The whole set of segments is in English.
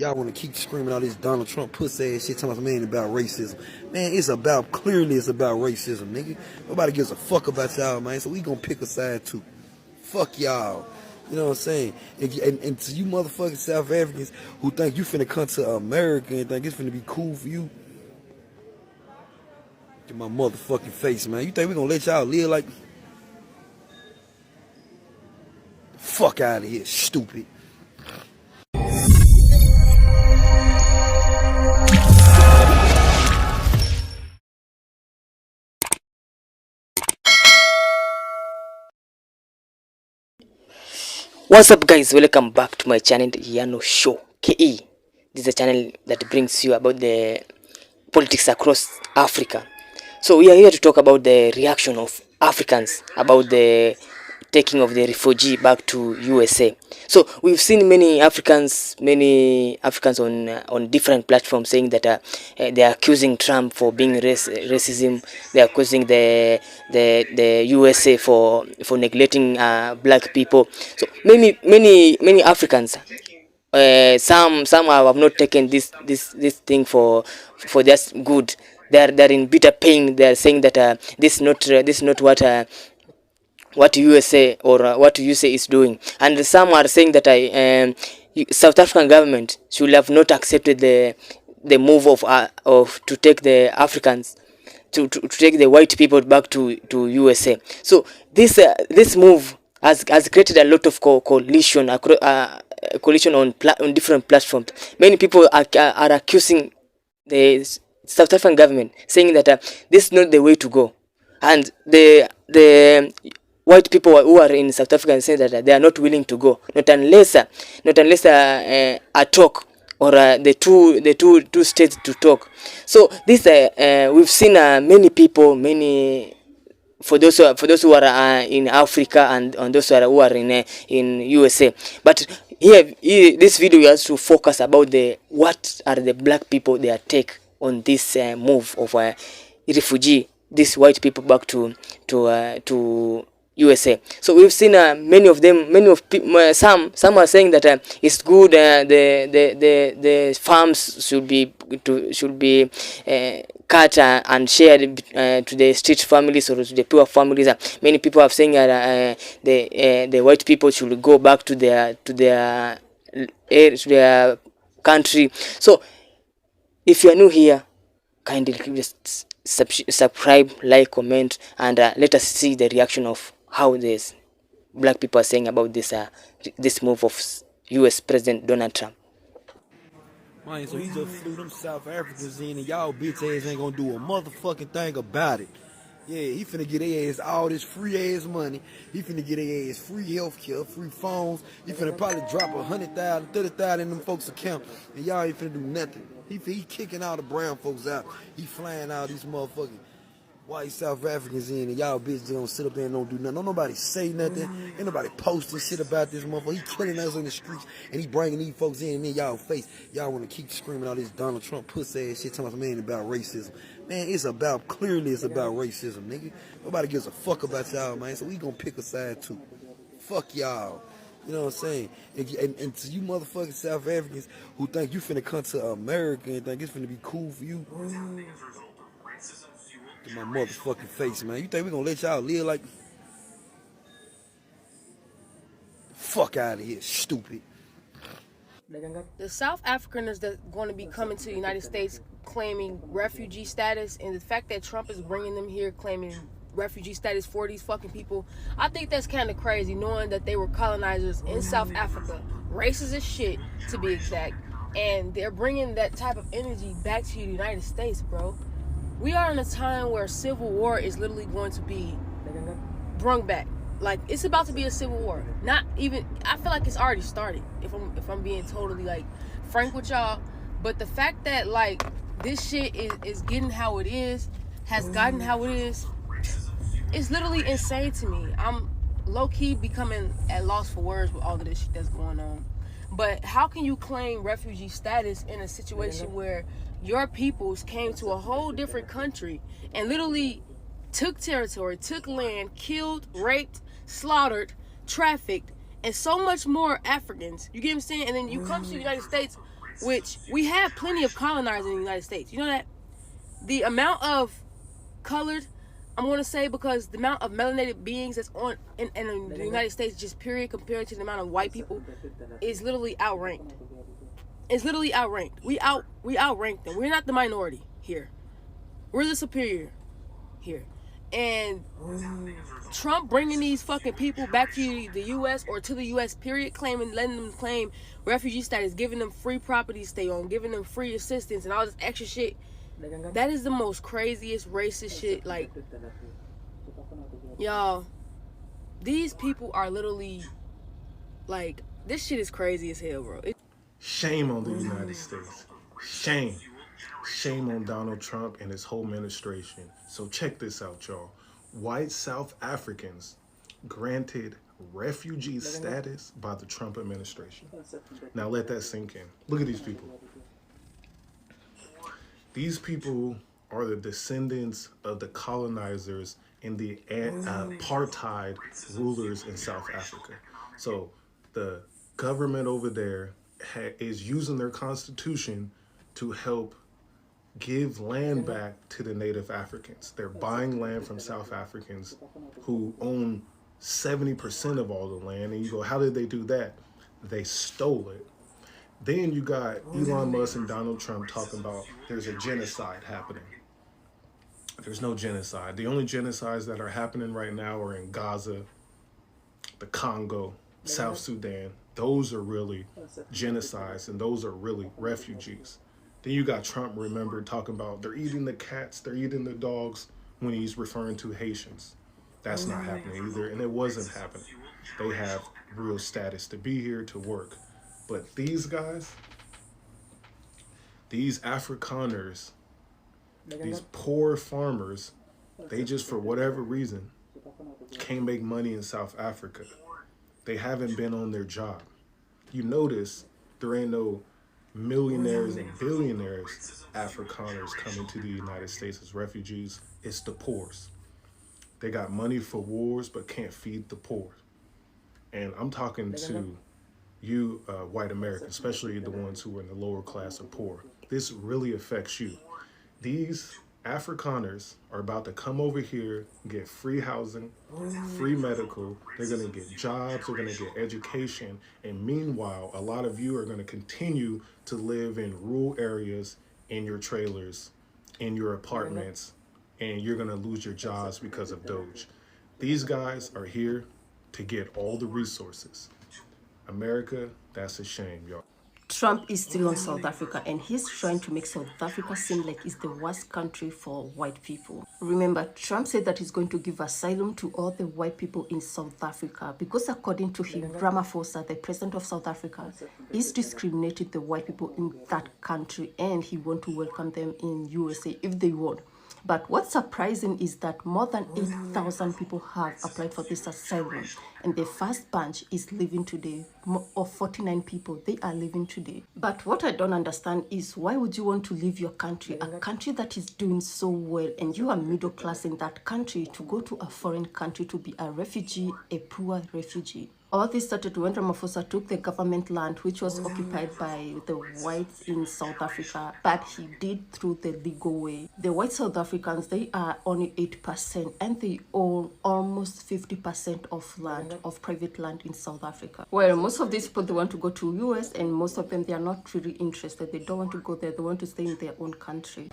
Y'all want to keep screaming all this Donald Trump pussy ass shit talking about man about racism. Man, it's about racism, nigga. Nobody gives a fuck about y'all, man. So we gonna pick a side too. Fuck y'all. You know what I'm saying? And to you motherfucking South Africans who think you finna come to America and think it's finna be cool for you, get my motherfucking face, man. You think we gonna let y'all live like fuck out of here, stupid. What's up, guys? Welcome back to my channel, Yano Show KE. This is a channel that brings you about the politics across Africa. So we are here to talk about the reaction of Africans about the taking of the refugee back to USA. So we've seen many Africans on different platforms saying that they are accusing Trump for being racism. They are accusing the USA for neglecting black people. So many Africans, some have not taken this thing for just good. They're in bitter pain. They are saying that this is not what USA or what USA is doing, and some are saying that South African government should have not accepted the move of to take the Africans to take the white people back to USA. So this move has created a lot of coalition on different platforms. Many people are accusing the South African government, saying that this is not the way to go, and the white people who are in South Africa say that they are not willing to go, not unless a talk or the two states to talk. So this we've seen many for those who are in Africa and on those who are in USA. But here this video has to focus about what are the black people they are take on this move of refugee, these white people back to USA. So we've seen many of them, some are saying that it's good. The farms should be cut and shared to the street families or to the poor families. Many people are saying that the white people should go back to their country. So if you are new here, kindly just subscribe, like, comment, and let us see the reaction of how this black people are saying about this move of US President Donald Trump. Man, so he just flew them South Africans in and y'all bitch ass ain't gonna do a motherfucking thing about it. Yeah, he finna get their ass all this free ass money. He finna get their ass free healthcare, free phones. He finna probably drop 100,000, 30,000 in them folks' account, and y'all ain't finna do nothing. He kicking all the brown folks out. He flying all these motherfucking white South Africans in, and y'all bitches gonna sit up there and don't do nothing. Don't nobody say nothing. Ain't nobody posting shit about this motherfucker. He killing us in the streets, and he bringing these folks in y'all face. Y'all want to keep screaming all this Donald Trump pussy ass shit talking about man about racism. Man, it's about racism, nigga. Nobody gives a fuck about y'all, man. So we gonna pick a side too. Fuck y'all. You know what I'm saying? And to you motherfucking South Africans who think you finna come to America and think it's finna be cool for you, get my motherfucking face, man. You think we gonna let y'all live like fuck out of here, stupid. The South Africans that's going to be coming to the United States claiming refugee status, and the fact that Trump is bringing them here claiming refugee status for these fucking people, I think that's kind of crazy, knowing that they were colonizers in South Africa, racist as shit to be exact, and they're bringing that type of energy back to the United States, bro. We are in a time where civil war is literally going to be brung back. Like, it's about to be a civil war. Not even, I feel like it's already started, if I'm being totally like frank with y'all. But the fact that like this shit is getting how it is, has gotten how it is, it's literally insane to me. I'm low-key becoming at loss for words with all of this shit that's going on. But how can you claim refugee status in a situation where your peoples came to a whole different country and literally took territory, took land, killed, raped, slaughtered, trafficked, and so much more Africans? You get what I'm saying? And then you come to the United States which we have plenty of colonizers in the United States. You know that? The amount of colored, I'm going to say, because the amount of melanated beings that's on in the United States, just period, compared to the amount of white people, is literally outranked. It's literally outranked. We outrank them. We're not the minority here. We're the superior here. And Trump bringing these fucking people back to the U.S. or to the U.S. period, letting them claim refugee status, giving them free property to stay on, giving them free assistance and all this extra shit. That is the most craziest racist shit. Like, y'all, these people are literally, like, this shit is crazy as hell, bro. Shame on the United States. Shame. Shame on Donald Trump and his whole administration. So check this out, y'all. White South Africans granted refugee status by the Trump administration. Now let that sink in. Look at these people. These people are the descendants of the colonizers and the apartheid rulers in South Africa. So the government over there is using their constitution to help give land back to the native Africans. They're buying land from South Africans who own 70% of all the land. And you go, how did they do that? They stole it. Then you got Elon Musk and Donald Trump talking about there's a genocide happening. There's no genocide. The only genocides that are happening right now are in Gaza, the Congo, South Sudan. Those are really genocides, and those are really refugees. Then you got Trump, remember, talking about they're eating the cats, they're eating the dogs, when he's referring to Haitians. That's not happening either, and it wasn't happening. They have real status to be here, to work. But these guys, these Afrikaners, these poor farmers, they just, for whatever reason, can't make money in South Africa. They haven't been on their job. You notice there ain't no millionaires and billionaires Afrikaners coming to the United States as refugees. It's the poors. They got money for wars but can't feed the poor. And I'm talking to you, white Americans, especially the ones who are in the lower class or poor. This really affects you. These Afrikaners are about to come over here, get free housing, free medical. They're going to get jobs, they're going to get education. And meanwhile, a lot of you are going to continue to live in rural areas, in your trailers, in your apartments, and you're going to lose your jobs because of Doge. These guys are here to get all the resources. America, that's a shame, y'all. Trump is still on South Africa, and he's trying to make South Africa seem like it's the worst country for white people. Remember, Trump said that he's going to give asylum to all the white people in South Africa because, according to him, Ramaphosa, the president of South Africa, is discriminating the white people in that country, and he wants to welcome them in USA if they want. But what's surprising is that more than 8,000 people have applied for this asylum, and the first batch is leaving today. Of 49 people, they are leaving today. But what I don't understand is, why would you want to leave your country, a country that is doing so well, and you are middle class in that country, to go to a foreign country to be a refugee, a poor refugee? All this started when Ramaphosa took the government land, which was occupied by the whites in South Africa, but he did through the legal way. The white South Africans, they are only 8%, and they own almost 50% of land, of private land in South Africa. Well, most of these people, they want to go to US, and most of them, they are not really interested. They don't want to go there. They want to stay in their own country.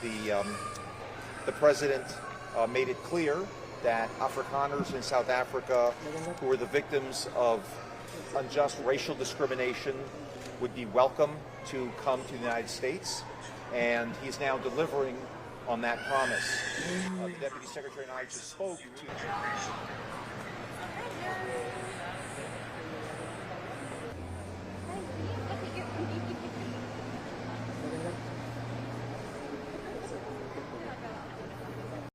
The president made it clear that Afrikaners in South Africa who were the victims of unjust racial discrimination would be welcome to come to the United States, and he's now delivering on that promise. The Deputy Secretary and I just spoke to